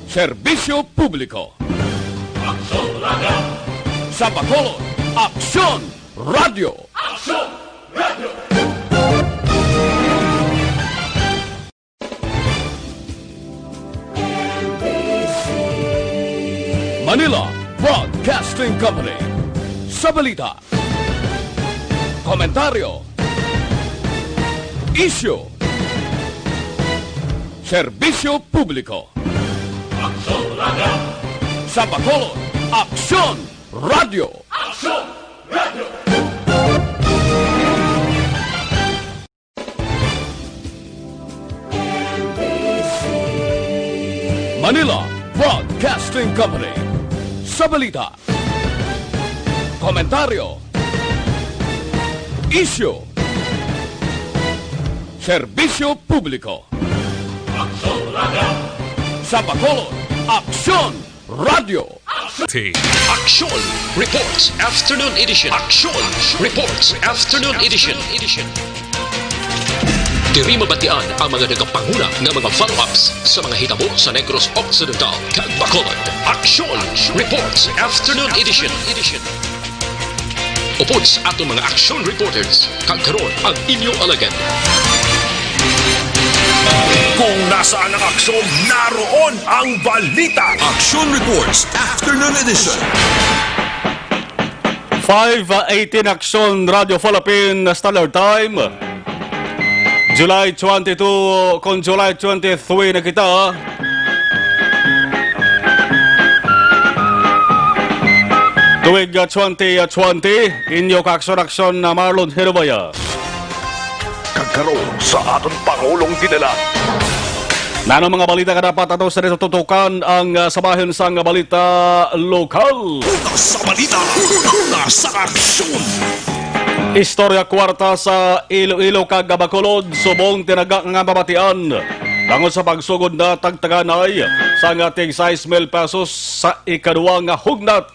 Serbisyo Publiko. Aksyon Radio! Sa Bacolod, Aksyon Radio! Aksyon Radio! Manila Broadcasting Company. Sa balita, komentaryo, isyu, serbisyo publiko. Aksyon Radio! Sa Bacolod, Aksyon Radio! Aksyon Radio! Manila Broadcasting Company. Sa balita, komentaryo, isyu, serbisyo publiko. Aksyon Radio! Sa Bacolod, Aksyon Radio! Action Reports Afternoon Edition. Action Reports Afternoon Edition. Diri mabatian ang mga nagapanguna ng mga follow-ups sa mga hitabo sa Negros Occidental kag Bacolod. Action Reports Afternoon Edition. Upod sa atong mga action reporters, kag karon ang inyong alagad. Kung nasaan ang aksyon, naroon ang balita. Action Reports Afternoon Edition. 5:18 Aksyon Radio Philippine Standard Time. July 22 kung July 23 na kita. Tuwig 2020, inyo kaksyon-aksyon na Marlon Hirubaya. Kagkaroon sa aton Pangulong dinala. Nano mga balita ka dapat ato sa tutukan ang sabahin sa balita lokal. Sa balita, nasa aksyon. Istorya kwarta sa Iloilo kag Bacolod, subong tinaga nga babatian. Bangod sa pagsugod na tagtaganay sa ating 6,000 pesos sa ikaduwa nga hugnat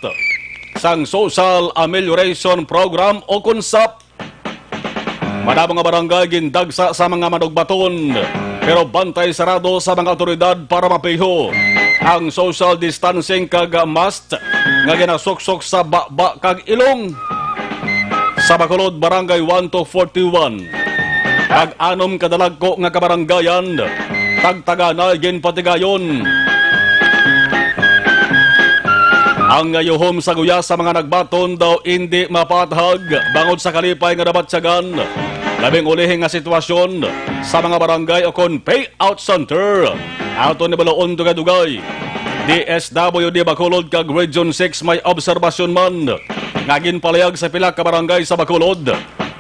sang Social Amelioration Program o KUNSAP. Madamo nga barangay gindagsa sa mga manugbaton, pero bantay sarado sa mga otoridad para mapiho ang social distancing kag must nga ginasuksok sa baba kag ilong. Sa Bacolod, Barangay 1 to 41. Kag-anom kadalagko nga kabarangayan, tagtaganay ginpatigayon. Ang yuhom sa guya sa mga nagbaton daw hindi mapathag bangod sa kalipay nga nabatsagan. Labing ulihing nga sitwasyon sa mga barangay o kon payout center. Ato ni Balaon Dugay-Dugay. DSWD Bacolod kag Region 6 may obserbasyon man. Ngagin palayag sa pila ka barangay sa Bacolod.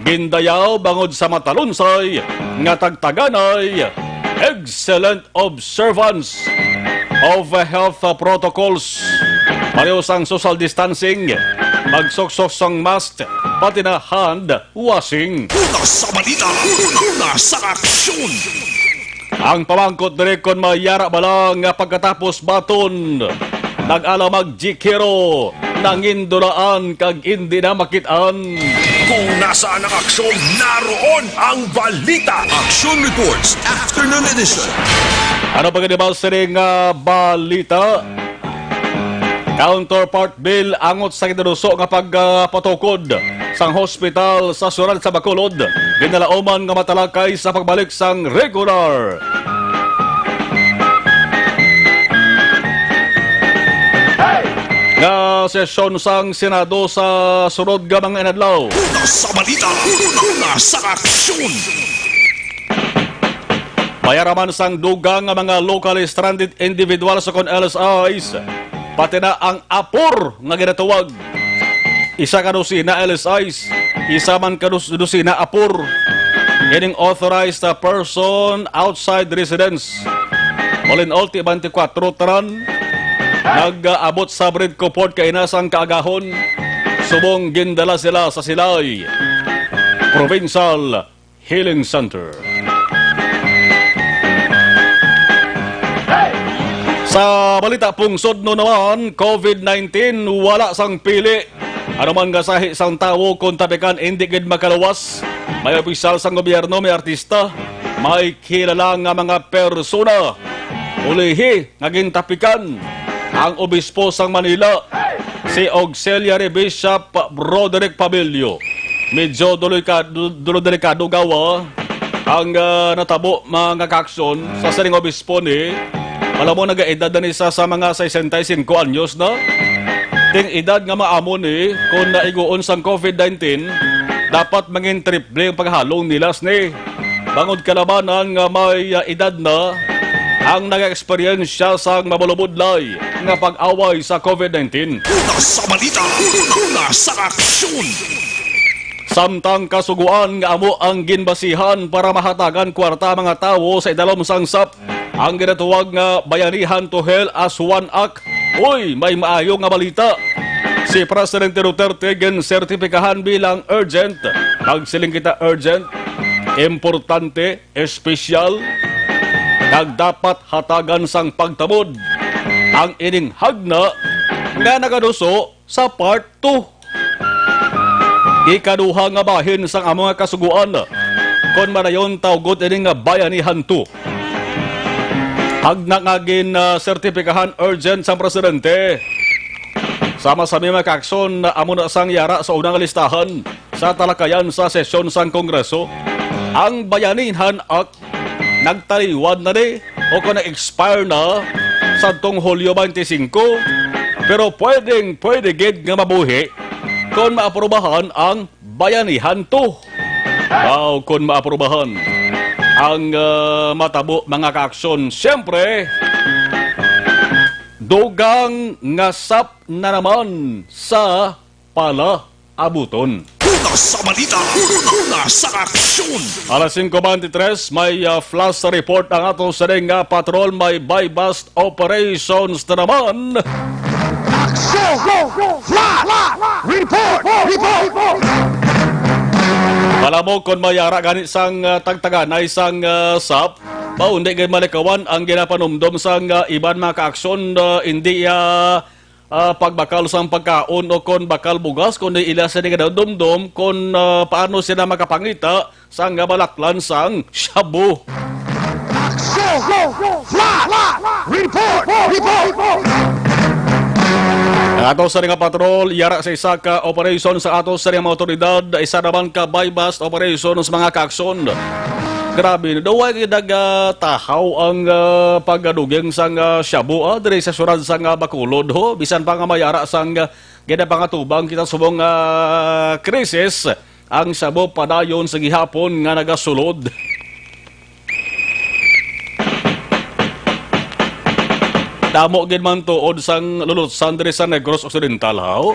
Gindayaw bangod sa matalunsay nga tagtaganay. Excellent observance of health protocols. Pareho sang social distancing, magsuksok sang mask, pati na hand washing. Sa balita, nasa aksyon. Ang pamangkot direkon mayara balang nga pagkatapos baton. Nag-alamag jikero, nangindulaan kag hindi na makitaan. Kung nasaan ang aksyon, naroon ang balita. Action Reports Afternoon Edition. Ano pa ganibal siring balita? Counterpart bill angot sa kinuso nga pagpatukod sang hospital sa Sural sa Bacolod. Ginalaoman nga matalakay sa pagbalik sang regular. Nga sesyon sang Senado sa sunod nga mga inadlaw. Sa balita, nasa aksyon. Mayaraman sang dugang nga mga locally stranded individuals sa kon LSIs. Pati na ang apor nga ginatawag. Isa ka dosina LSIs, isa man ka dosina apor. Ining authorized person outside residence. All in all, 24 taran. Nag-abot sa Bridco Port kay inasang kaagahon. Subong gindala sila sa Silay Provincial Healing Center. Sa balita pungsod no naman, COVID-19 wala sang pili. Ano man gasahi sang tawo kung tapikan hindi gid makalawas. May opisyal sang gobyerno, may artista, may kilala nga mga persona. ulihi ngaging tapikan ang obispo sang Manila, si Auxiliary Bishop Broderick Pabilio. Medyo delikado gawa ang natabo mga kaakson sa saring obispo ni. Alam mo, nag-edad na isa sa mga 65 anyos na. Ting edad nga maamon ni kung naiguon sang COVID-19, dapat mangin triple ang paghalong nilas ni. Bangod kalabanan nga may edad na ang nag-experience sa mabulubudlay nga pag-away sa COVID-19. Una sa balita, una sa aksyon. Samtang kasuguan nga amo ang ginbasihan para mahatagan kwarta mga tawo sa idalom sangsap ang ginatuwag nga Bayanihan to Hell as One Act. Uy, may maayo nga balita. Si Presidente Duterte sertipikahan bilang urgent. Nagsiling kita urgent, importante, espesyal, kag dapat hatagan sang pagtamod ang ining hagna nga nagaduso sa Part 2. Ikaduha nga bahin sang among kasuguan kon manayon tawgot ining nga Bayanihan 2. Hagna nga sertipikahan urgent sang presidente. Sama sa mga kaakson na amo na sang yara sa unang listahan sa talakayan sa sesyon sang Kongreso. Ang Bayanihan Act nagtaliwan na ni o kung na-expire na sa tong Hulyo 25, pero pwede gid nga mabuhi kung maaprobahan ang Bayanihan 2. Kung maaprobahan ang matabo mga kaaksyon, siyempre dugang ngasap na naman sa palaabuton. Una sa balita, una sa aksyon. Alas 5:23, may flash report ang ato sa nga patrol. May buy-bust operations na naman. Action! Flash! Report! Malamog kung mayara ganit sang tagtaganay sang SAP. Hindi kayo malikawan ang ginapanumdom sang iban mga kaaksyon. Hindi pagbakal sang pagkaon o kon bakal bugas, kundi ila sa nga dumdum kung paano sila makapangita sang balaklan sang shabu. Action! Flash! Report! Ato sa nga patrol, yara sa isa ka operation sa ato sa nga mga otoridad, isa naman ka buy-bust operation sa mga kaakson. Grabe, daw ay nagtahaw ang paggadugeng sang shabu dire sa surad sang Bacolod ho. Bisan pa nga mayara sang ginapangatubang kita subong krisis, ang shabu padayon sa gihapon nga nagasulod. Damo gid man tuod sang lulutsan dire sa Negros Occidental haw.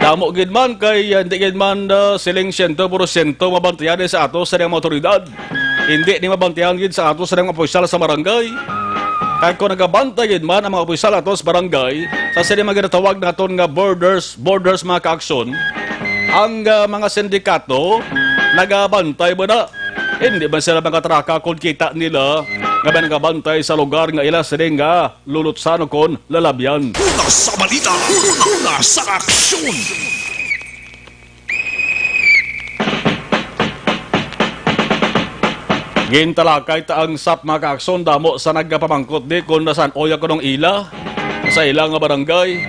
Damo gid man kay hindi gid man siling 100% mabantayan sa ato sa mga otoridad. Hindi ni mabantayan gid sa ato sa mga opisyal sa barangay. Kay kung nagabantay gid man ang mga opisyal ato sa barangay, sa sila maginatawag naton nga borders mga kaaksyon, ang mga sindikato nagabantay ba na? Hindi ba sila makatraka kung kita nila nga ba nagabantay sa lugar nga ila siling nga lulutsan o kon lalabyan. Una sa balita, una sa aksyon. Gintalakay ta ang SAP mga kaakson damo sa nagpamangkot di kung nasan oya ko ng ila sa ilang nga barangay.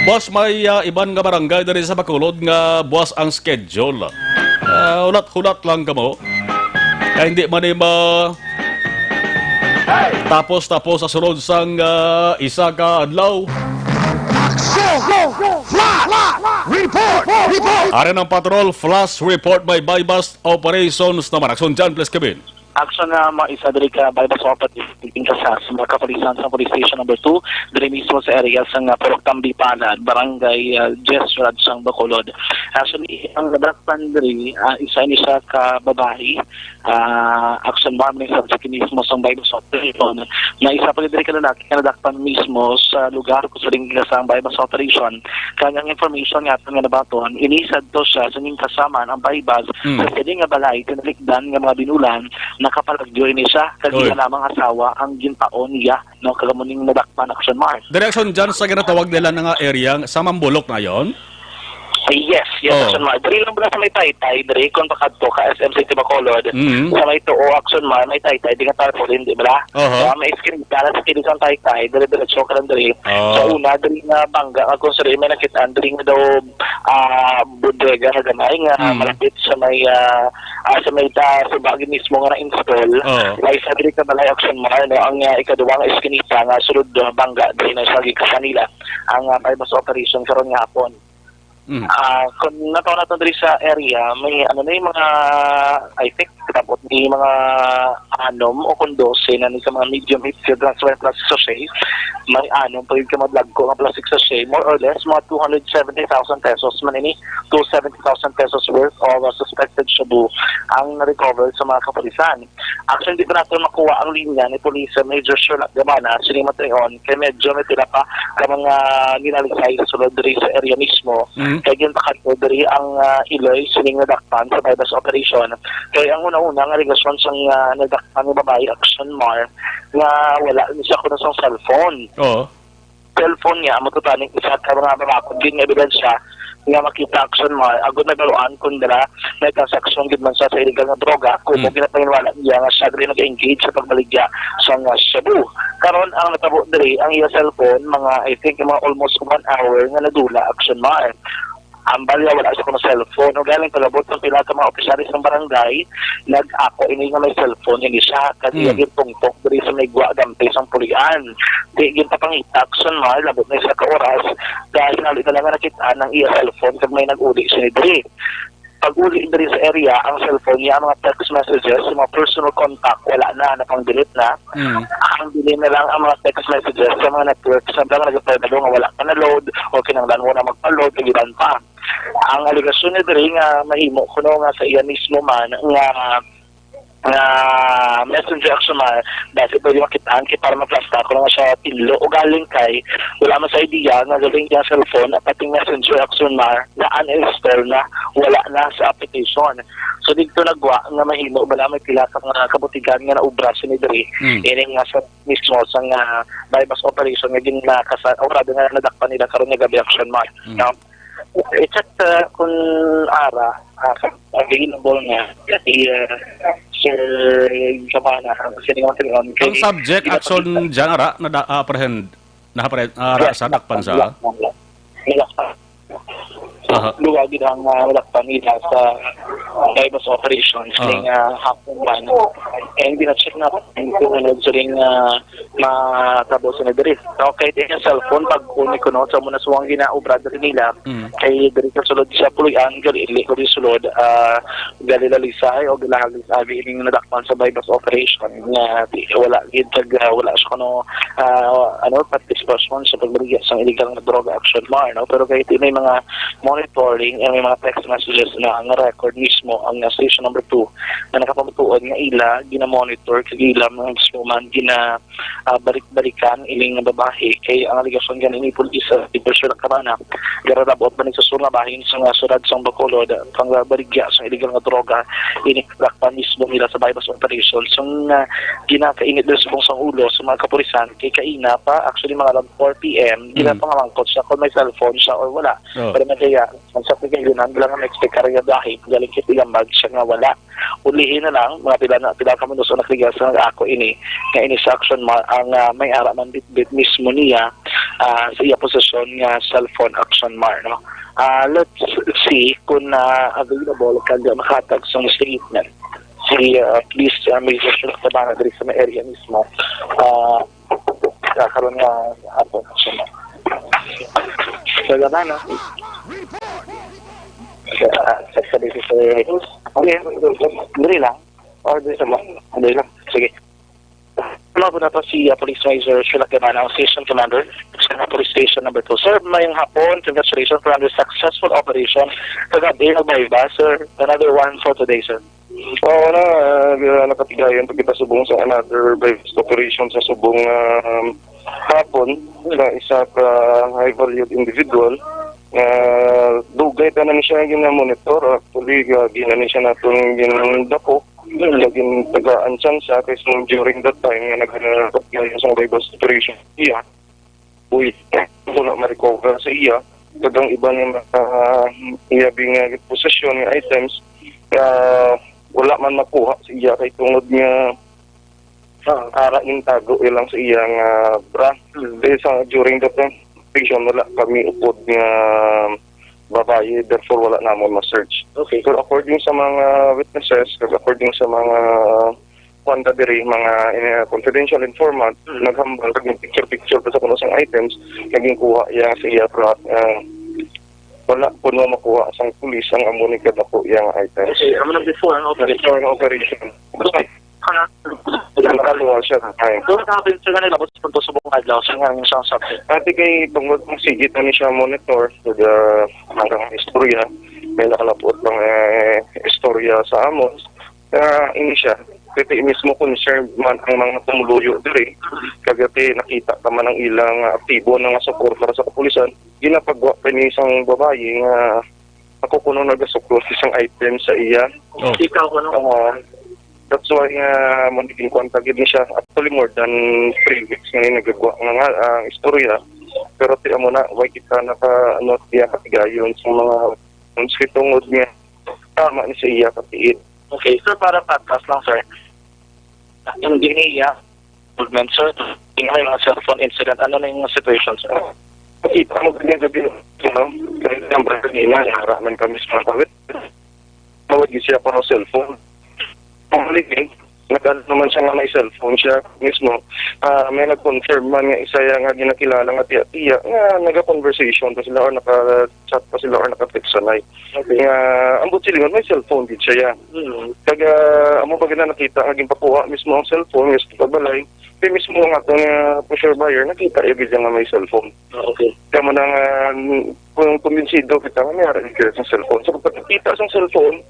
Boss, may iban nga barangay dari sa Bacolod nga buwas ang schedule. Hulat-hulat lang ka mo. Kaya hindi man tapos sa sunod sang isa ka adlaw. Action! Flash! Report! Arin ang patrol, flash report by buy-bust operations naman. Action dyan, please, Kevin. Action na maisa diri ka by the sopat in kasas mga kapulisan sa police station number 2 diri mismo sa area sa Poroktambi Palad, barangay Jesurad sang Bacolod. Actually ang nadakpan diri isa ni siya ka babae, action warning subject mismo sa by the operation na isa pa diri ka lalaki ka nadakpan mismo sa lugar kung saan sa by the operation. Kanyang information nga nga nabaton inisad to siya sa ning kasama ang baybas sa pwede nga balay tinalikdan nga mga binulan nakapalagyo ini siya kasi lamang asawa ang gintaon niya no kagamuning nadakpan action mark. Direction dyan sa ginatawag nila nga area sa Mambulok na yon? Yes, Oh. action man. Diri lang ba sa may taytay, diri kung pakadto ka SM City Bacolod. Mhm. Sa may tuo action man, may taytay di nga tarpaulin, di ba? Oho. May screen para sa kilisang taytay, diri-diretso ka lang diri. Oh. Sa una, diri nga bangga ako sa may nakitaan, diri nga daw bodega na gamay nga malapit sa may sa bagay mismo nga na-install. Oh. May sa diri ka balay action man, no? Ang ikaduwang eskinita nga sulod bangga diri na sa kanila ang bypass operation karon nga hapon. Kung nataw natin diri sa area, may yung mga, I think, tapos may mga 6 o 12 na ni sa mga medium heat transfer plastic sachet. May 6 pa yung kamadlag ko ng plastic sachet. More or less, mga 270,000 pesos man ini, 270,000 pesos worth of suspected shabu ang na-recover sa mga kapulisan. Actually, hindi pa natin makuha ang linya ni Police Major Sherlock Gamana, sinimatreon, kaya medyo may tila pa ka mga ninalisay sa sulod diri sa area mismo. Kaya gintakan ko diri ang Iloy sining nadakpan sa bypass operation. Kaya ang una-una nga regasyon siyang nadakpan ng babae action mar nga wala siya ko na siyang cellphone. Oo. Cellphone niya matutaning isa ka mga babakod din nga ebidensya nga makita action mar agud na galuan kun dala may transaction gid man siya sa illegal nga droga kung ginapanginwala niya nga siya diri nag-engage sa pagbaligya sa nga shabu. Karon ang natabo diri ang iya cellphone mga I think mga almost 1 hour nga nadula action mar. Ang balya wala sa kong cellphone o galing palabot ng pila ka mga opisyalis ng barangay nag-ako ini nga may cellphone hindi siya kasi yung tungtok diri sa may gwa dampe sang pulian di gintapangita action mar labot na isa ka oras dahil nalit na lang nakita ng iya cellphone kag may nag-uli siya diri pag-uli diri sa area ang cellphone niya mga text messages mga personal contact wala na napang-delete na ang delete na lang ang mga text messages sa mga network sa mga nag-apply nga wala ka na load o kinanglan mo na magpa-load kagiban pa ang aligasyon ni diri nga mahimo kuno nga sa iya mismo man nga messenger action man dahil pwede makitaan kay para maplasta ko nga siya tinlo o galing kay wala man sa idea nga galing niya cellphone at pating messenger action man na uninstall na wala na sa application. So dito nagwa nga mahimo wala may pila ka nga kabutigan nga naubra ni diri ini nga sa mismo sa nga bypass operation nga ginakasa ora nga nadakpan nila karon nga gabi action man. It's at kung ara available nga kasi Sir Gamana Ang subject action dyan ara na-apprehend ara sa dakpan sa luwag ang walakpan nila sa bypass operations ning hapon man and gina-check na kung ano sa ring matabo sa diri. Okay, din yung cellphone pag kunin ko no sa muna suwang ginaobra diri nila kay diri ka sulod siya puloy-an gali ko di sulod gali lalisay o gilahag sabi ning nadakpan sa bypass operation nga wala gid wala siya kuno participation sa pagbaligya sa illegal na droga action mar no pero kay may mga monitoring and may mga text messages na ang record mismo ang station number 2 na nakapamutuon nga ila gina-monitor kay ila mga mismo man balik-balikan iling nga babae kay ang aligasyon gan ini pulis sa Sherlock Gamana garabot ba sa sunga bahin sa surad sang Bacolod pangbaligya sa illegal nga droga ini dakpan mismo nila sa bypass operation so ginakainit din sa bungsang ulo sa mga kapulisan kay kaina pa actually mga around 4 PM ginapangangkot siya kung may cellphone siya or wala pero kaya ang sa pagkailunan lang ang expect karya dahil galing kitilang bag siya nga wala ulihin na lang mga pila ka minuto nakligas sa ako ini nga ini sa action ang may ara man bit mismo niya sa iya posisyon nga cellphone action mar no let's see kung available kaya makatag sa statement si police Major Sherlock Gamana diri sa area mismo karon nga ato action mar so Gamana okay, dali lang. Or dali sa mga. Dali lang. Sige. Ano na to si Police Major Sherlock Gamana, Station Commander sa Police Station number 2. Sir, mayong hapon, congratulations for another successful operation. Kagabi, nagbayba, sir. Another one for today, sir. Oo na, nakatigayan pag kita subong sa another bypass operation sa subong hapon na isa ka high-valued individual. Dugay pa na siya gina-monitor. Actually, gina siya natong ginadako. Laging taga-ansan siya kasi during that time nga naghanap niya sa bypass operation iya. Uy, wala ma-recover sa iya. kadang iba nga iyabing posisyon nga items wala man makuha sa iya kay tungod nga ara intago ilang sa iyang bra. During the presentation wala kami upod nga babae, therefore wala namon ma-search. Okay. So according sa mga witnesses, according sa mga mga confidential informant, naghambal kaging picture pa sa kuno sang items, naging kuha iya sa iya bra. Wala po na makuha sang pulis ang amunikad na po yung items. Okay, before ang operation. Nakaluwa siya na time. Doon nakapin siya nga nilabot sa subong adlaw sa nga isang subject. Ati kay tungod ng sigit na siya monitor to the hanggang istorya. May nakalapot ng istorya sa Amos. Ini siya. Kasi mismo concerned man ang mga tumuluyo diri. Kagati nakita naman ang ilang aktibo ng support para sa kapulisan. Ginapagwa pa ni isang babae nga ako kuno nagasuklo isang item sa iya. Oh. Ikaw ano? That's why magiging contacted ni siya. Actually more than 3 weeks ngayon nagagawa nga ang istorya. Pero tiyan mo na, why kita tiya katigayon sa mga tungod niya. Tama ni siya katiit. Okay, sir, para podcast lang, sir. Yung giniya, movement, sir, yung mga cellphone incident, ano na yung situation, sir? Kita mo ganyan gabi, kahit ang brand nila, haraman kami sa mga kawit. Mawag siya pa ng cellphone. Pamaligin, nagano naman siya nga may cellphone siya mismo. May nag-confirm man nga isa nga ginakilala nga tiya-tiya nga naga-conversation pa sila or naka-chat pa sila or naka-text sanay. Okay. Ambot silingon, may cellphone din siya. Kaga, amo ba na nakita, naging pakuha mismo ang cellphone, yes, pagbalay. Kaya mismo nga itong pusher buyer, nakita yung nga may cellphone. Okay. Kaya mo nang kung kumbinsido kita nga mayroon sa cellphone. So kapag nakita sa cellphone,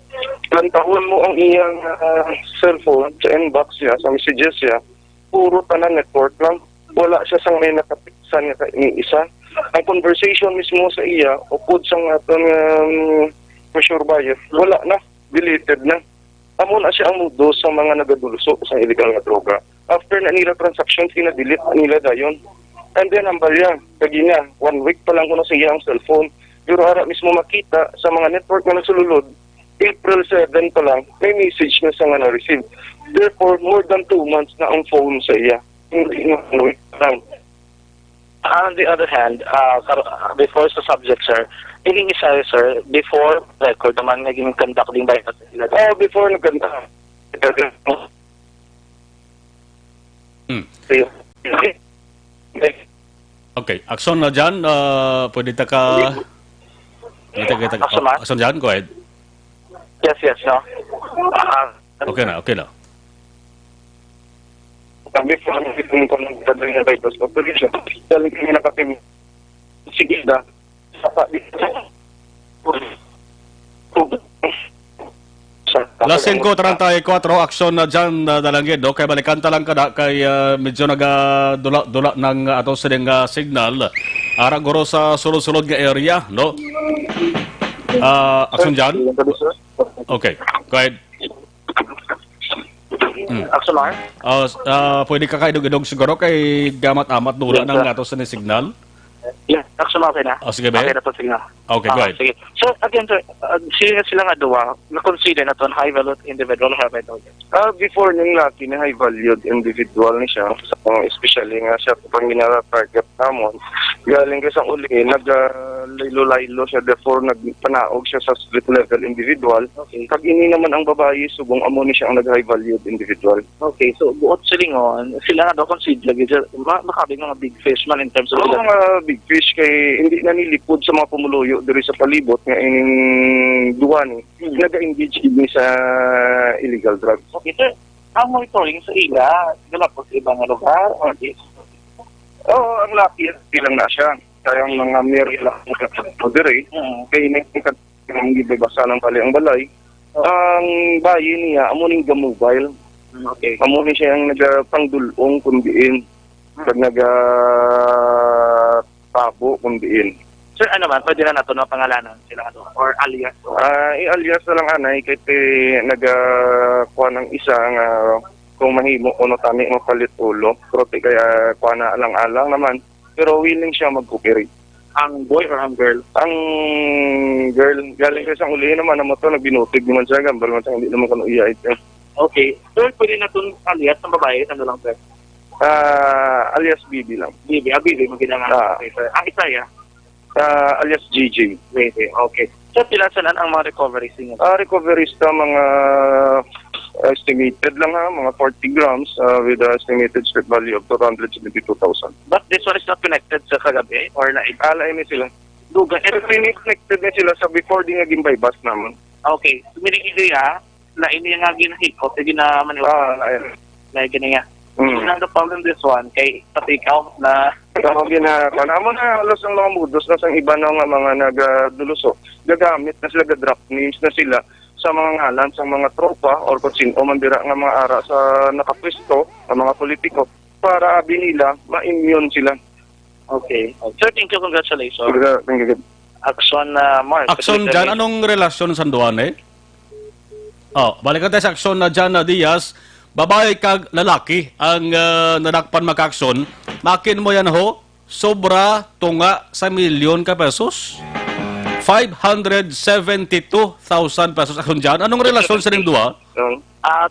lantawan mo ang iyang cellphone sa inbox niya, sa messages niya, puro tanan network lang. Wala siya sang may nakapiksan niya ni isa. Ang conversation mismo sa iya, upod sa atong pusher buyer, wala na, deleted na. Amo na siya ang mudo sa mga nagaduluso sa illegal na droga. After na nila transactions, kina-delete nila dayon. And then, ang balya, kagina, 1 week pa lang ko na sa iyang cellphone. Pero ara mismo makita sa mga network na nagsululod, April 7 pa lang, may message na sa nga na-receive. Therefore, more than 2 months na ang phone sa iya. Hindi na 1 week pa lang. On the other hand, before sa subject, sir, hindi isa, sir, before record naman naging conducting by before nagkanta. Okay, action na dyan. Pwede ta ka... Action dyan, go ahead. Yes, no. Okay na. Before nagkita ko ng dadali na bypass operation, dahil kami nakatim. Sige na. Las 5:34, aksyon na dyan, Dalangin, no? Kaya balikan talang ka na, kay medyo nagadula ng atong sining signal. Ara guro sa sulod-sulod nga area, no? Aksyon dyan? Okay, go ahead. Action lang? Pwede ka kaidog-idog siguro kay gamat-amat dula ng atong sining signal? Yeah, action lang na. Sige ba? Okay na to, sige na. Okay, go ahead. Sige. So, again, sir, sila nga duwa, na-consider na to high-valued individual or high-valued? Before nung laki na high-valued individual ni siya, especially nga siya pang ginara-target namon, galing kasi ang uli, nag-laylo-laylo siya, therefore nagpanaog siya sa street-level individual. Okay. Pag ini naman ang babae, subong amo ni siya ang nag-high-valued individual. Okay, so buot silingon, sila nga daw consider, makabing mga big fish man in terms of... mga big fish kay hindi na nilipod sa mga pumuluyo diri sa palibot nga ining duwani naga-engage ni sa illegal drugs. Okay, sir. Ang monitoring sa ila, dala po sa ibang lugar or this? Ang lucky bilang na siya. Kaya ang mga mere lang po diri. Kaya ining gibasa ng bali ang balay. Ang bayi niya, amo ning mobile. Okay. Amo ni siya ang nagapangdulong kundiin. Pag tabo kung diin. Sir, ano man, pwede na nato na pangalanan sila nga or alias? Alias na lang anay, kahit nagakuha ng isa nga kung mahimo kuno tani mo palit ulo. Pero kaya kuha na alang-alang naman. Pero willing siya mag-cooperate. ang boy or ang girl? Ang girl, galing kasi ang ulihin naman ang motor, nagbinutig naman siya, gambal man siya, hindi naman ko iya ito. Okay. Sir, pwede na itong alias ng babae, ano lang sir? Alias BB lang. Bibi, Bibi, magandang okay, sir. Ang isa ya? Alias GG. Pwede, okay. So, pila saan ang mga recoveries niyo? Recoveries ta mga estimated lang mga 40 grams with estimated street value of 272,000. But this one is not connected sa kagabi or na Alay ni sila. duga? Connected na sila sa before di naging bypass naman. Okay. Sumiling ideya, na ini nga ginahikot, sige na maniwala. Na ginaya. Ang the problem this one, kay pati ikaw na Tawagin na, kanamo na halos ang mga mudos na sang iba na nga mga nagduluso. Gagamit na sila, drop names na sila sa mga ngalan, sa mga tropa or kung sino man dira nga mga ara sa nakapwesto, ang mga politiko, para binila, ma-immune sila. Okay. Sir, thank you, congratulations. Thank you. Action Mars. Action dyan, anong relasyon sa Duane? Balik tayo sa aksyon na dyan na Diaz. Babae kag lalaki ang nanakpan maka-aksyon. Makin mo yan ho, sobra tunga sa milyon ka pesos. 572,000 pesos aksyon dyan. Anong relasyon sa ning duha?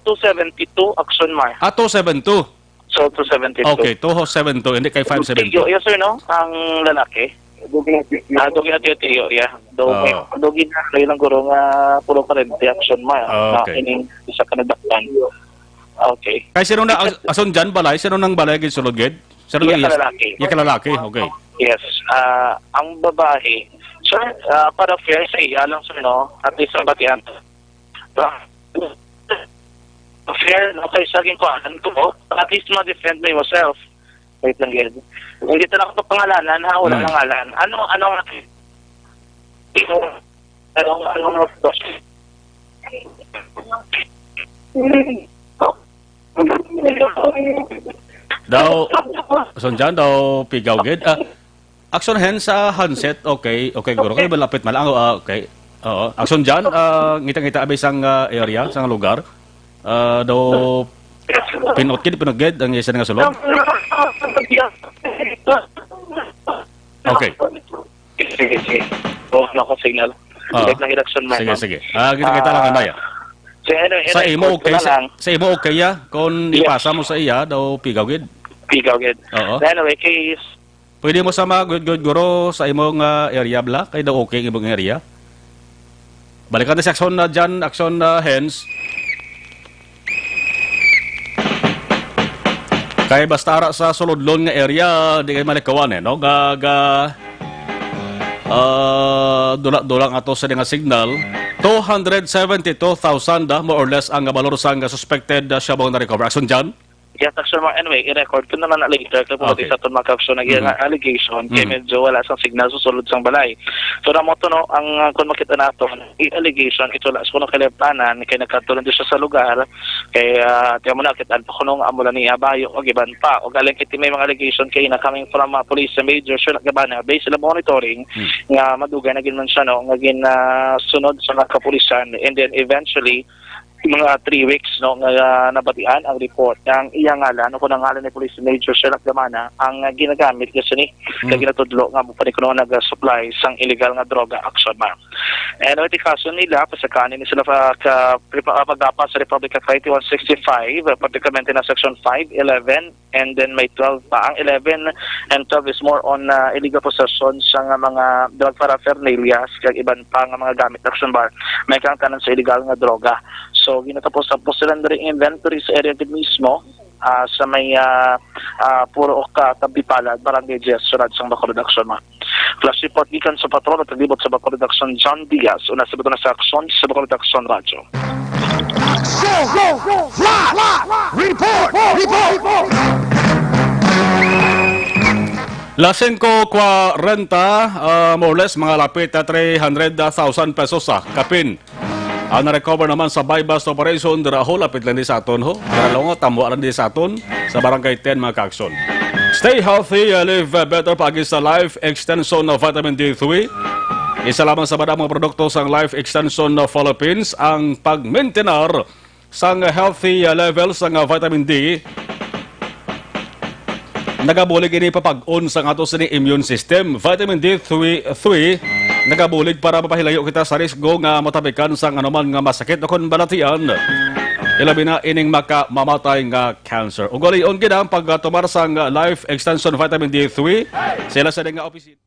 272 Action Mars. 272. So, 272. Okay, 272, hindi kay 572. Yes, sir, no? Ang lalaki. Dugi na tiyo, yeah. Dugi na, kayo lang guro nga pulo ka rin, Action Mars. Okay. Na ining isa ka nadaktan. Okay. Kaya sino na ason dyan balay? Sino nang balay gid sulod gid? Sino Iya ka lalaki. Iya ka lalaki, okay. Yes. Ang babae, sir, para fair sa iya lang, sir, no? At least ang batian. Fair, no? Kaya sa akin ko, at least ma-defend me myself. Wait lang, gid. Hindi talaga ito pangalanan, ha? Wala nang ngalan. Ano Daw, ason dyan daw pigaw gid. Action hen sa handset, okay guro. Kaya malapit man lang, okay. Oo, action dyan, ngita-ngita abay sang area, sang lugar. Daw pinot gid ang isa nga sulod. Okay. Sige. Nako signal. Wait lang, Action Mars. Sige. Kita lang anay. Sa imo okay sa imo okay ya kung ipasa mo sa iya daw pigaw gid. Oo. Anyway, case Pwede mo sama good guro sa imong area bla kay daw okay ang imong area. Balikan na sa action na dyan, action na hens. Kaya basta ara sa sulodlon nga area di kay malikawan no dula-dulang ato sa nga signal 272,000 more or less ang valor sang suspected siya bang na-recover. Action dyan? Yes, Action Mars. Anyway, i-record ko naman na later. Kaya pumunti sa itong mag-action na allegation. Kaya medyo wala sang signal susulod sang balay. So, namo to, no, ang kung makita nato, i-allegation, ito lang, kung nakilipanan, kaya nagkatulong din siya sa lugar, kaya tiyan mo na, kitaan pa kung amulan ni Abayo, o giban pa, o galing kiti may mga allegation kayo na coming from police and major, sure, gabana, based sila monitoring, nga madugay na man siya, no, nga sunod sa mga kapulisan, and then eventually, mga 3 weeks no nga nabatian ang report ng iyang ngalan o kung ang ngalan ni Police Major Sherlock Gamana ang ginagamit kasi ni ginatudlo nga mo pa kuno nag-supply sang illegal nga droga. Action Mars. And iti kaso nila pasakanin ni sila pagdapat sa Republic Act 165 particularmente na section 5, 11 and then may 12 pa. Ang 11 and 12 is more on illegal possession sa mga drug paraphernalia kag iban pa nga mga gamit. Action Mars. May kang tanan sa illegal nga droga. So, ginatapos sila na rin inventory sa area din mismo sa may puro ka Tabipalad, Barangay Jess, sunod sa Bacolod. Action Mars. Flash report gikan sa patrol at naglibot sa Bacolod Action John Diaz. Una sa na sa action sa Bacolod Action Radio. Go! Fly! Report! Lasing ko kwa renta, more or less, mga lapit na 300,000 pesos sa kapin. Ang na-recover naman sa bypass operation, diraho, lapit lang di sa aton ho. Daralong tambo lang di sa aton sa barangay 10 mga ka-aksyon. Stay healthy, live better pagi sa Life Extension of Vitamin D3. Isa lamang sa mga produkto sa Life Extension of Philippines ang pag-maintenar sa healthy levels ng vitamin D nagabulig ini papag-on sa ato sa immune system. Vitamin D3 nagabulig para mapahilayo kita sa risgo nga matabikan sa anuman nga masakit o kon balatian. Ilabi na ining makamamatay nga cancer. Ugalion kita ang pagtumar sa Life Extension Vitamin D3 sila sa nga opisina.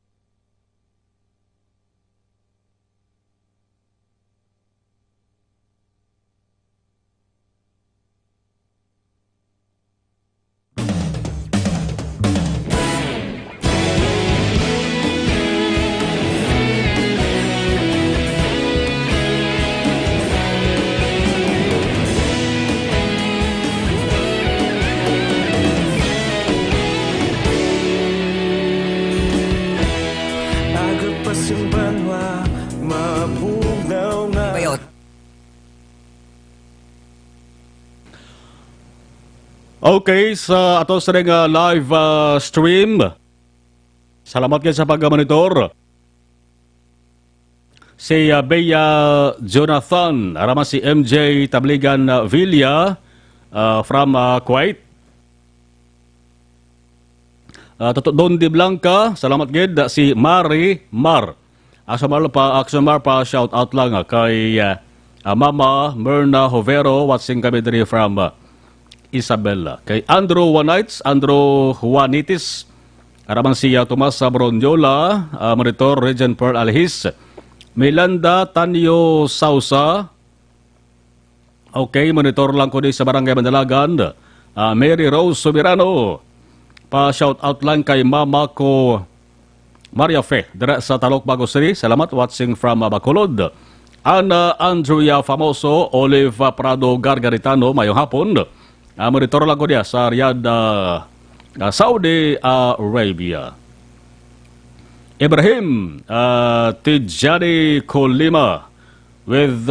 Okay, sa ato sa live stream. Salamat kayo sa pag-monitor. Si Bea Jonathan, arama si MJ Tabligan Villa from Kuwait. Don Di Blanca, salamat gid si Mari Mar. Aksomar pa shout out lang kay Mama Myrna Hovero watching kami diri from Isabela. Kay Andrew Juanitis, araman siya Tomas Bronyola, Monitor Regent Pearl Alhis, Melanda Tanyo Sausa, okay, monitor lang ko di sa Barangay Mandalagan, Mary Rose Soberano, pa-shout out lang kay Mama ko Maria Fe, dira sa Talok Bago City, salamat watching from Bacolod, Ana Andrea Famoso, Olive Prado Gargaritano, mayong hapon, monitor lang ko diya sa Riyadh, Saudi Arabia. Ibrahim Tijani Kolima, with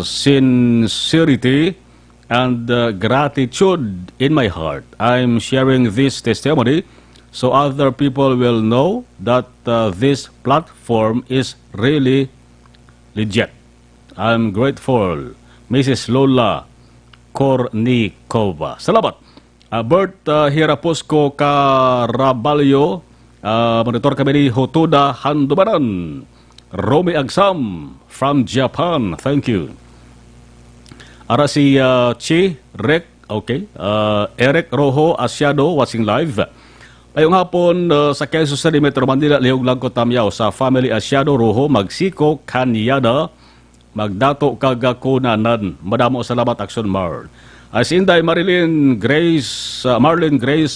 sincerity and gratitude in my heart, I'm sharing this testimony so other people will know that this platform is really legit. I'm grateful. Mrs. Lola Kornikova. Salamat. Bert Hiraposco Caraballo, monitor kami ni Hotuda Handumanan. Romy Agsam from Japan. Thank you. Ara si Chi Rek, okay. Eric Rojo Asiado watching live. Ayong hapon sa Quezon City, Metro Manila, lihog lang ko tamyaw sa Family Asiado Rojo, Magsiko, Kanyada, Magdato Kagakunanan. Madamo salamat Action Mar. Si Inday Marlene Grace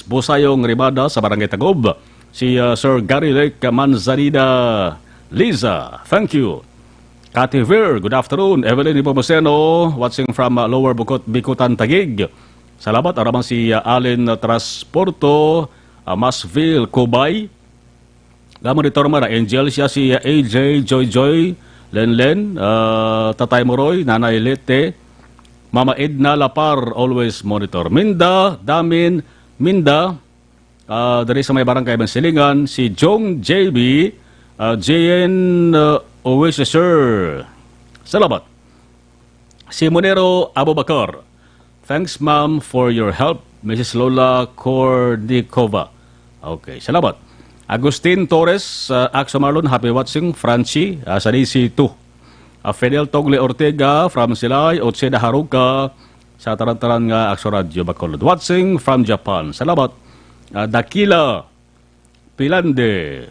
Busayong Rimada sa Barangay Tagob. Si Sir Gary Lake Manzanida Liza. Thank you. Cathy Ver, good afternoon. Evelyn Ipomuseno, watching from Lower Bikutan Tagig. Salamat. Araman si Allen Transporto, Masville, Kubay. Monitor man Angel siya si AJ Joy Len, Tatay Moroy, Nanay Lete, Mama Edna Lapar, always monitor. Minda, dari sa may barangay Bansilingan, si Jong JB, JN Oasis, salamat. Si Monero Abubakar, thanks ma'am for your help, Mrs. Lola Kornikova. Okay, salamat. Agustin Torres, Axo Marlon, happy watching. Franchi, sa DC2. Fidel Togle Ortega, from Silay. Otseda Haruka, sa taran-taran nga Axo Radio Bacolod. Watching from Japan. Salamat. Dakila Pilande,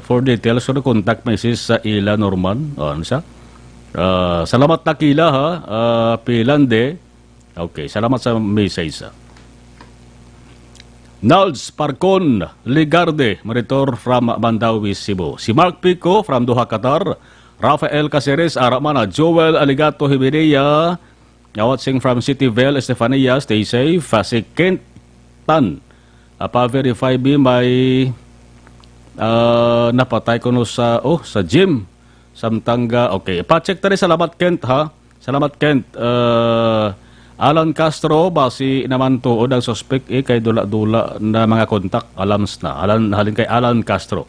for details, so contact message sa Ila Norman. Ano siya? Salamat Dakila, ha? Pilande. Okay, salamat sa message. Nalds Parcon Ligarde, monitor from Mandawi, Cebu. Si Mark Pico from Doha, Qatar. Rafael Caceres, Aramana. Joel Aligato Hibiria, watching from Cityville, Estefania. Stay safe. Si Kent Tan, pa-verify be may napatay ko no sa gym. Samtanga, okay. Pa-check tali, salamat Kent, ha? Salamat Kent. Alan Castro, basi naman to o ng suspect kay dula-dula na mga kontak, alams na. Halin kay Alan Castro.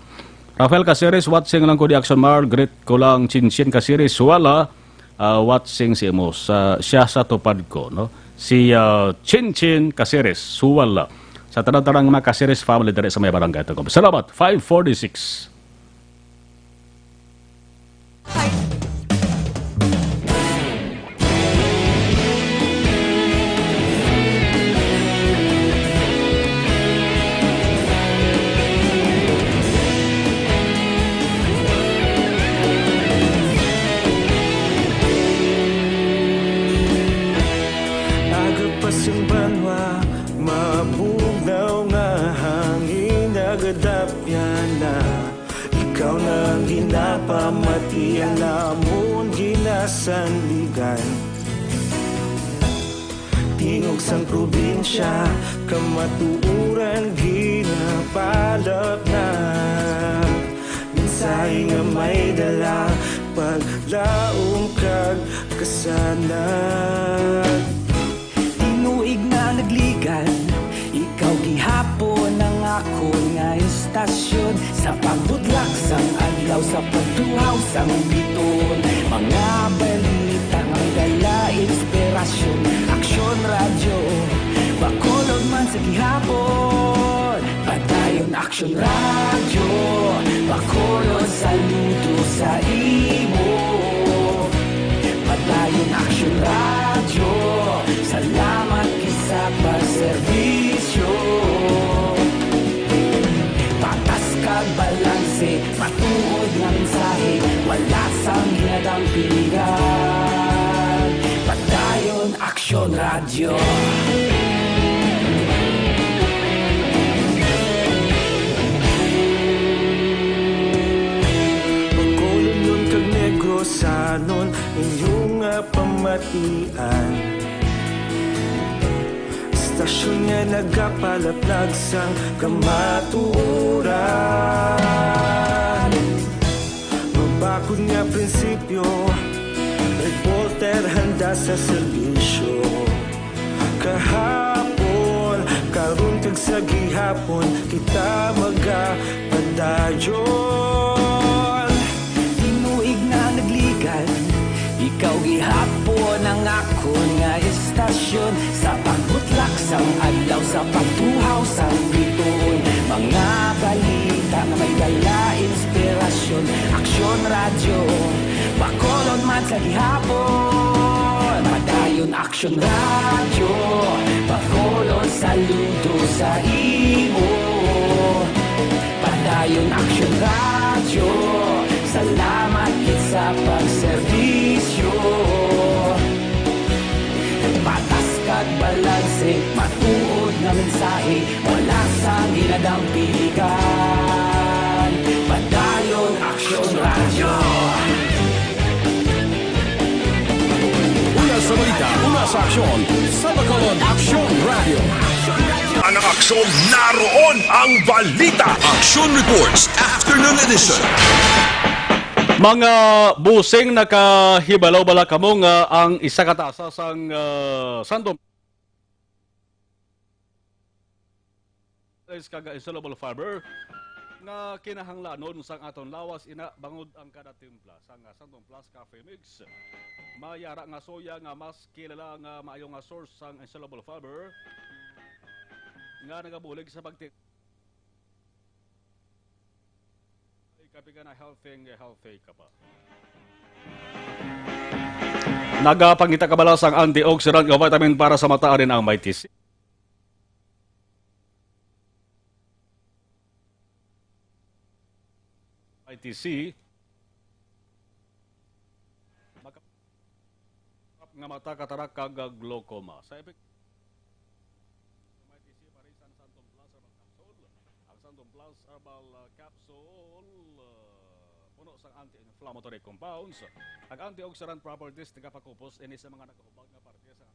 Rafael Caceres, watching lang ko di Action Mar, great ko lang Chinchin Caceres, wala. watching si mo siya sa tupad ko, no? Si Chinchin Caceres, suwal sa tanang-tanang mga Caceres family dere sa may barangay Tagum. Salamat, 546. Agapasang banwa, mabugaw nga hangin agadapyan na ikaw na ginapamatian namon ginasanligan. Tingog sang probinsya, kamatuuran ginapalap na minsay nga may dala paglaong kag kasanag. Tinuig na nagligan, ikaw gihapon ang ako nga istasyon sa pagbudlak sang adlaw sa pagtuhaw sang biton. Mga balita nga dala inspirasyon, aksyon radyo, bakolod man sa gihapon. Padayon aksyon radyo, bakolod saludo sa imo. Padayon aksyon radyo, salamat kisa pagserbisyo. Patas kag balanse, matuod nga mensahe, wala sang hinadang pilihan. Padayon aksyon radyo. Pagkolon kag negrosanon, inyong pamatian. Stasyon nga nagapalaplag sang kamatuoran. Mabakod nga prinsipyo, reporter handa sa serbisyo. Kahapon, karon kag sa gihapon, kita magapadayon. Tinuig na nagligan, ikaw gihapon ang ako nga istasyon sa pagbutlak sang adlaw sa pagtuhaw sang biton. Mga balita na may dala inspirasyon, aksyon radyo, bakolon man sa gihapon. Padayon aksyon radyo, bakolon saludo sa imo. Padayon aksyon radyo, salamat kit sa pagserbisyo. Patas kag balanse, matuod na mensahe, wala sang hinadang piligan. Padayon aksyon radyo. Una sa balita, una sa aksyon, sa Bacolod Aksyon Radio. Ang aksyon, naroon ang balita. Action Reports Afternoon Edition. Mga busing nakahibalaw-bala kamo nga ang isa kataasa sang Sandom kaga insoluble fiber nga kinahanglanon sang aton lawas ina bangod ang kada timpla sang Sandom Plus Cafe Mix. Mayara nga soya nga mas kilala nga maayo nga source sang insoluble fiber nga nagabulig sa pagtik kapi ka na healthy ka pa. Nagapangita kabalas ang antioxidant nga vitamin para sa mata rin ang MyTC. MyTC nga mata katarak kag glaucoma. Sa epek MyTC parisan Sandom Plus Herbal Capsule. Ang Sandom Plus Herbal Capsule puno sang anti-inflammatory compounds. Ang antioxidant properties nagapakupos ini sa mga nakahubag nga parte sa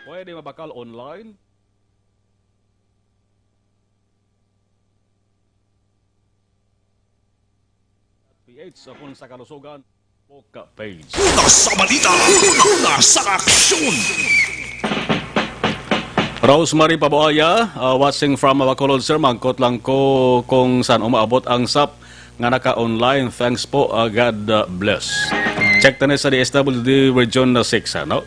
pwede mabakal online. PH sa kung sa kalusugan Page. Una sa balita, una sa aksyon. Rosemary Pabuaya, watching from Bacolod, sir. Mangkot lang ko kung saan umaabot ang SAP nga naka-online. Thanks po, God bless. Check na sa DSWD Region 6, ano?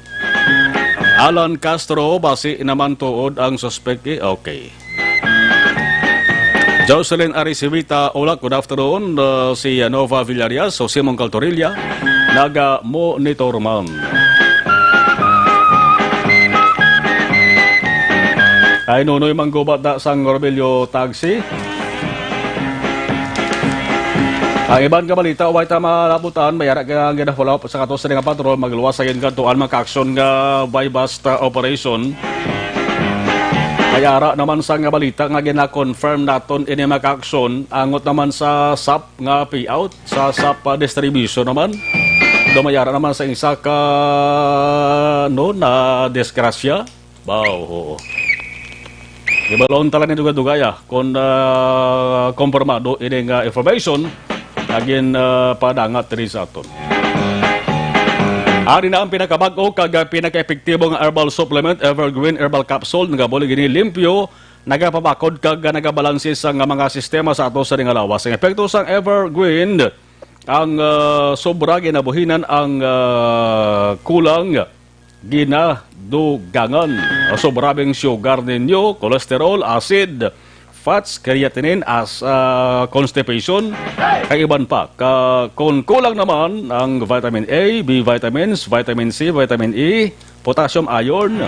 Alan Castro, basi naman tuod ang suspect. Okay. Jocelyn Arisivita, Olak, good afternoon. Si Nova Villarias, so Simon Caltorilla, naga-monitor man. Ay nunoy manggubat da sang Orbilio Taxi. Ang iban ka balita, huwag tayo malabutan, mayara ka ginafulaw sa katos nga patrol, magluwas sa ginkantuan, magka-aksyon nga by basta operation. Mayara naman sa nga balita nga gina-confirm naton ini magka-aksyon, angot naman sa SAP nga payout, sa SAP distribution naman. Mayara naman sa isa ka na desgrasya. Wow, ibalon talaga ni duga-dugaya kung kompirmado ini nga information agin padangat rin sa aton. Ari na ang pinakabago kag pinaka-epektibong herbal supplement Evergreen Herbal Capsule nga boli gini limpyo nagapabakod kag nagabalanse sa mga sistema sa ato sa lawas. Ang epekto sang Evergreen ang sobra ginabuhinan ang kulang ginadugangan. Sobrabing sugar ninyo, cholesterol, acid, fats, creatinine as constipation, kaiban pa. Kung kulang naman ang vitamin A, B vitamins, vitamin C, vitamin E, potassium, iron,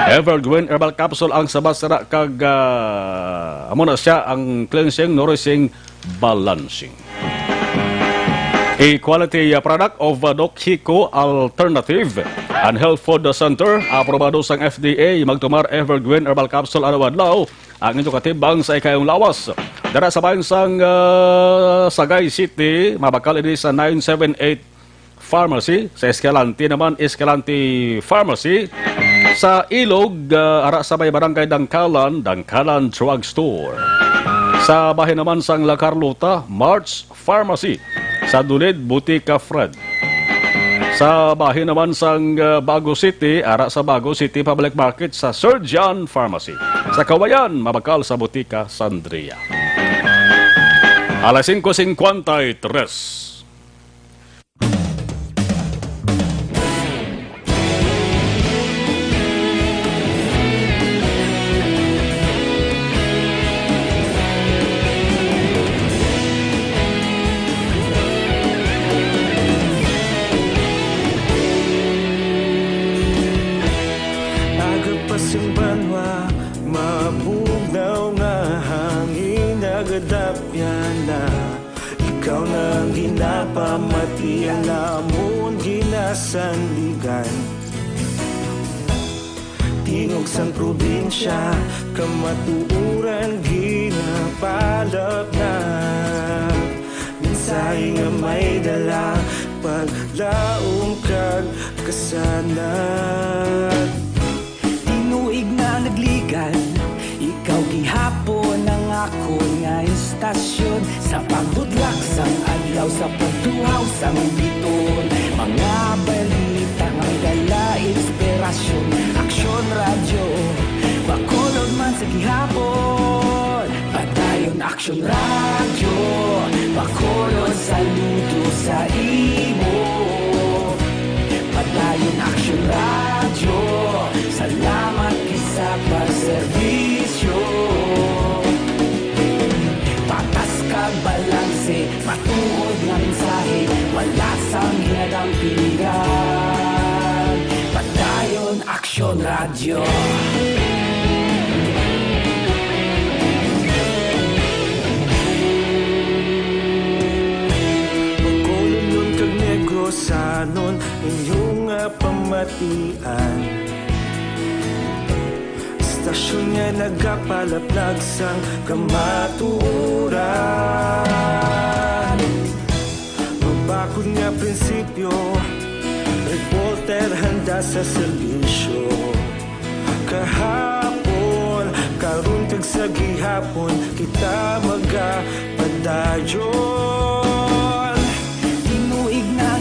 Evergreen Herbal Capsule ang sabasara kag amo na siya ang cleansing, nourishing, balancing. A quality product of Doc Chico Alternative and Health Food Center, aprobado sang FDA, magtumar Evergreen Herbal Capsule adlaw ang inyong katibang sa ikayong lawas. Dara sa bayan sang Sagay City, mabakal ini sa 978 Pharmacy. Sa Escalante naman, Escalante Pharmacy. Sa Ilog, ara sa may barangay Dangkalan, Dangkalan Drug Store. Sa bahay naman sang La Carlota, March Pharmacy. Sa Dulid, Butika Fred. Sa bahay naman sang Bago City, ara sa Bago City Public Market sa Sir John Pharmacy. Sa Kawayan, mabakal sa Butika Sandria. Alas 5:53. Ikaw nang ginapamati, alamon ginasandigan. Tingog sang probinsya, kamatuuran ginapalap na. Minsay nga may dala, paglaong kag kasanat. Tinuig na nagligan, ikaw gihapon ang ako nga istasyon. Sa pagbudlak sang adlaw, sa pagtuhaw sang biton. Mga balita nga dala inspirasyon. Aksyon radyo, Bacolod man sa gihapon. Padayon Aksyon radyo, Bacolod saludo sa imo. Padayon Aksyon radyo, salamat kisa pagserbisyo. Patas kag balanse, matuod nga mensahe, wala sang hinadang pilihan. Padayon Aksyon radyo. Bacolod nun kag Negrosanon, inyong pamatian. Stasyon nga nagapalaplag sang kamaturan. Mabakod nga prinsipyo, reporter handa sa serbisyo. Kahapon, karon kag sa gihapon, kita magapadayon. Tinuig na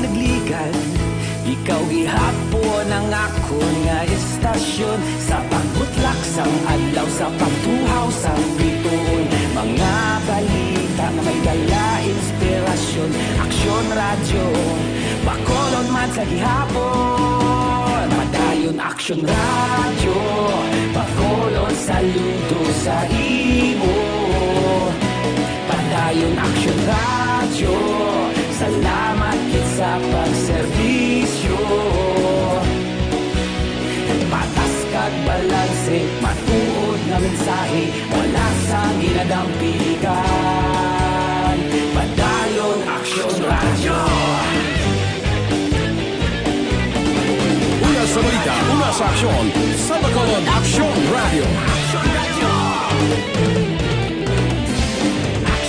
gihapon ang ako nga istasyon sa pagbutlak sang adlaw sa pagtuhaw sang bituon. Mga balita na may dala inspirasyon, aksyon radyo, Bacolod man sa gihapon. Padayon aksyon radyo, Bacolod saludo sa imo. Padayon aksyon radyo, salamat kit sa pagserbisyo. Patas kag balanse, matuod nga mensahe, wala sang ginadampigan. Padayon aksyon radyo. Una sa balita, una sa aksyon, sa Bacolod Aksyon Radio.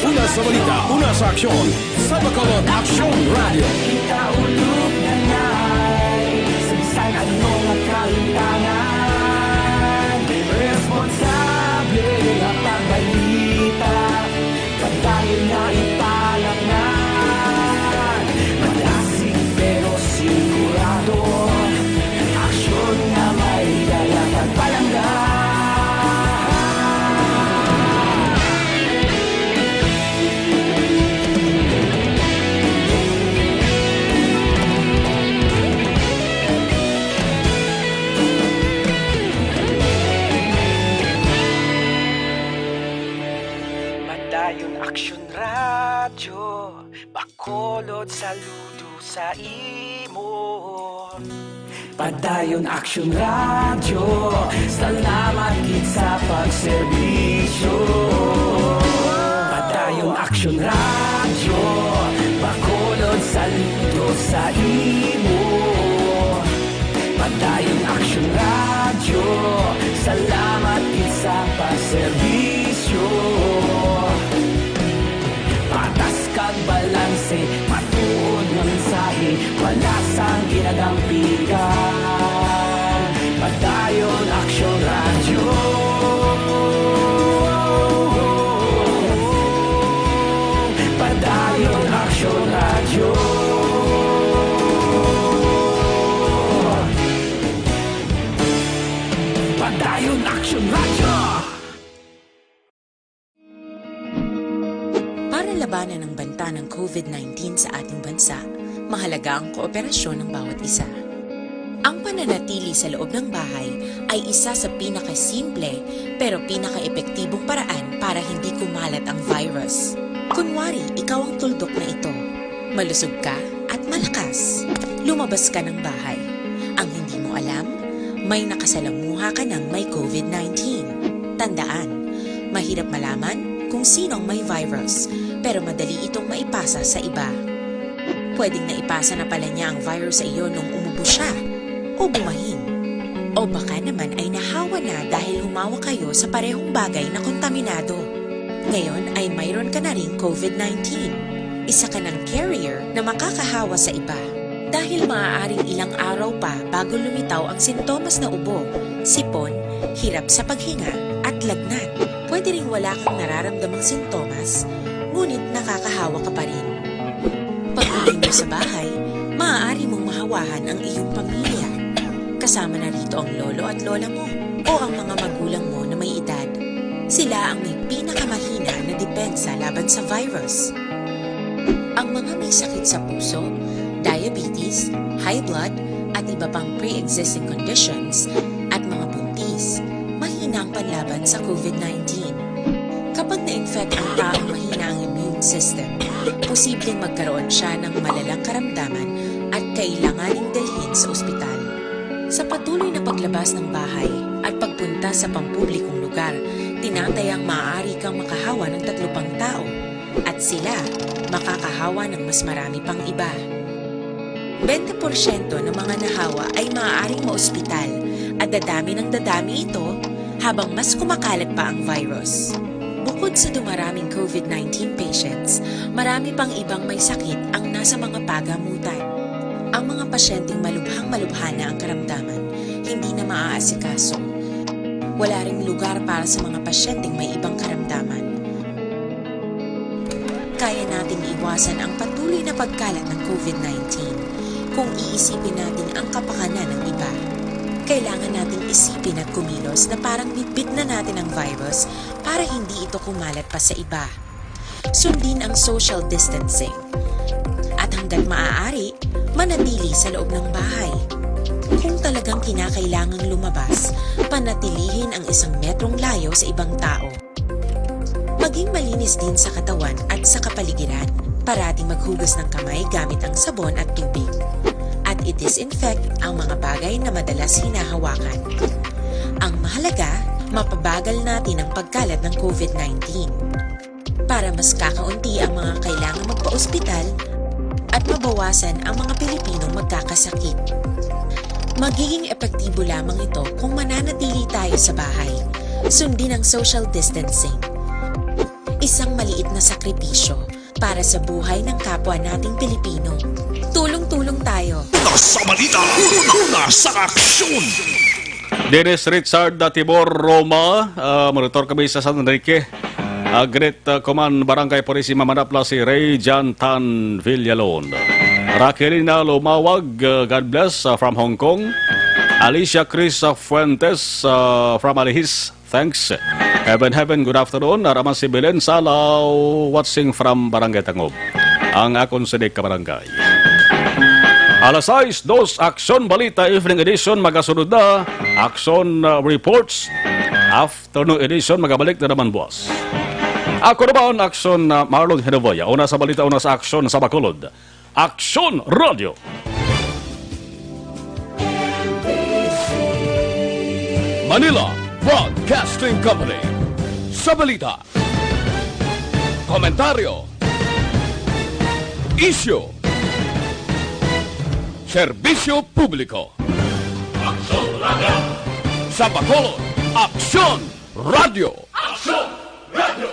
Una sa balita, una sa aksyon, sa Bacolod Aksyon Radio. Kita ulog na na'y sabisan anong nakalintangan. Responsable ang pagbalita, pagdayon na ipalaknan. Malasig pero sigurado, aksyon na may dala pagpalanggan. Padayon aksyon radyo, Bacolod saludo sa imo. Padayon aksyon radyo, salamat kit sa pagserbisyo. Padayon aksyon radyo, Bacolod saludo sa imo. Padayon aksyon radyo, salamat kit sa pagserbisyo. Patas kag balanse, matuod nga mensahe, wala sang ginadampigan. Padayon aksyon radyo. Padayon aksyon radyo. Padayon aksyon radyo. Para labanan ang banta ng COVID-19 sa ating bansa, mahalaga ang kooperasyon ng bawat isa. Ang pananatili sa loob ng bahay ay isa sa pinakasimple pero pinaka-epektibong paraan para hindi kumalat ang virus. Kunwari, ikaw ang tuldok na ito. Malusog ka at malakas. Lumabas ka ng bahay. Ang hindi mo alam, may nakasalamuha ka ng may COVID-19. Tandaan, mahirap malaman kung sinong may virus, pero madali itong maipasa sa iba. Pwedeng naipasa na pala niya ang virus sa iyo nung umubo siya, o bumahin. O baka naman ay nahawa na dahil humawa kayo sa parehong bagay na kontaminado. Ngayon ay mayroon ka na ring COVID-19. Isa ka ng carrier na makakahawa sa iba. Dahil maaaring ilang araw pa bago lumitaw ang sintomas na ubo, sipon, hirap sa paghinga at lagnat. Pwede ring wala kang nararamdamang sintomas, ngunit nakakahawa ka pa rin. Pag-uwi mo sa bahay, maaari mong mahawahan ang iyong pamilya. Kasama na rito ang lolo at lola mo o ang mga magulang mo na may edad. Sila ang may pinakamahina na depensa laban sa virus. Ang mga may sakit sa puso, diabetes, high blood, at iba pang pre-existing conditions, at mga buntis, mahina ang panlaban sa COVID-19. Kapag na-infect ang taong mahina ang immune system, posibleng magkaroon siya ng malalang karamdaman at kailanganing dalhin sa ospital. Sa patuloy na paglabas ng bahay at pagpunta sa pampublikong lugar, tinatayang maaari kang makahawa ng 3 pang tao at sila makakahawa ng mas marami pang iba. 20% ng mga nahawa ay maaaring maospital at dadami ng dadami ito habang mas kumakalat pa ang virus. Bukod sa dumaraming COVID-19 patients, marami pang ibang may sakit ang nasa mga pagamutan. Ang mga pasyenteng malubhang-malubha na ang karamdaman, hindi na maaasikaso. Wala ring lugar para sa mga pasyenteng may ibang karamdaman. Kaya nating iwasan ang patuloy na pagkalat ng COVID-19. Kung iisipin natin ang kapakanan ng iba, kailangan nating isipin at kumilos na parang bitbit na natin ang virus para hindi ito kumalat pa sa iba. Sundin ang social distancing. At hanggat maaari, manatili sa loob ng bahay. Kung talagang kinakailangang lumabas, panatilihin ang 1 metrong layo sa ibang tao. Maging malinis din sa katawan at sa kapaligiran. Parating maghugas ng kamay gamit ang sabon at tubig. At i-disinfect ang mga bagay na madalas hinahawakan. Ang mahalaga, mapabagal natin ang pagkalat ng COVID-19. Para mas kakaunti ang mga kailangang magpa-ospital at mabawasan ang mga Pilipinong magkakasakit. Magiging epektibo lamang ito kung mananatili tayo sa bahay. Sundin ang social distancing. Isang maliit na sakripisyo para sa buhay ng kapwa nating Pilipino. Tulong-tulong tayo. Una sa balita, una sa aksyon. Dennis Richard Tibor Roma, monitor kami sa San Enrique. Great Command Barangay Polisi Mamanapla si Ray Jantan Villalon. Raquelina Lumawag, God bless, from Hong Kong. Alicia Chris Fuentes from Alihis, thanks. Heaven, good afternoon. Raman si Belen Salaw, watching from Barangay Tangob. Ang akong sinig ka barangay. Alas 6, Aksyon Balita Evening Edition, magasunod na Aksyon Reports. Afternoon Edition, magabalik na naman buwas. Ako naman, Aksyon Marlon Henovoya. Una sa balita, una sa Aksyon sa Bacolod. Aksyon Radio. Manila Broadcasting Company. Sa balita, komentaryo, issue, serbisyo publiko. Aksyon Radio. Sa Bacolod, Aksyon Radio. Aksyon Radio.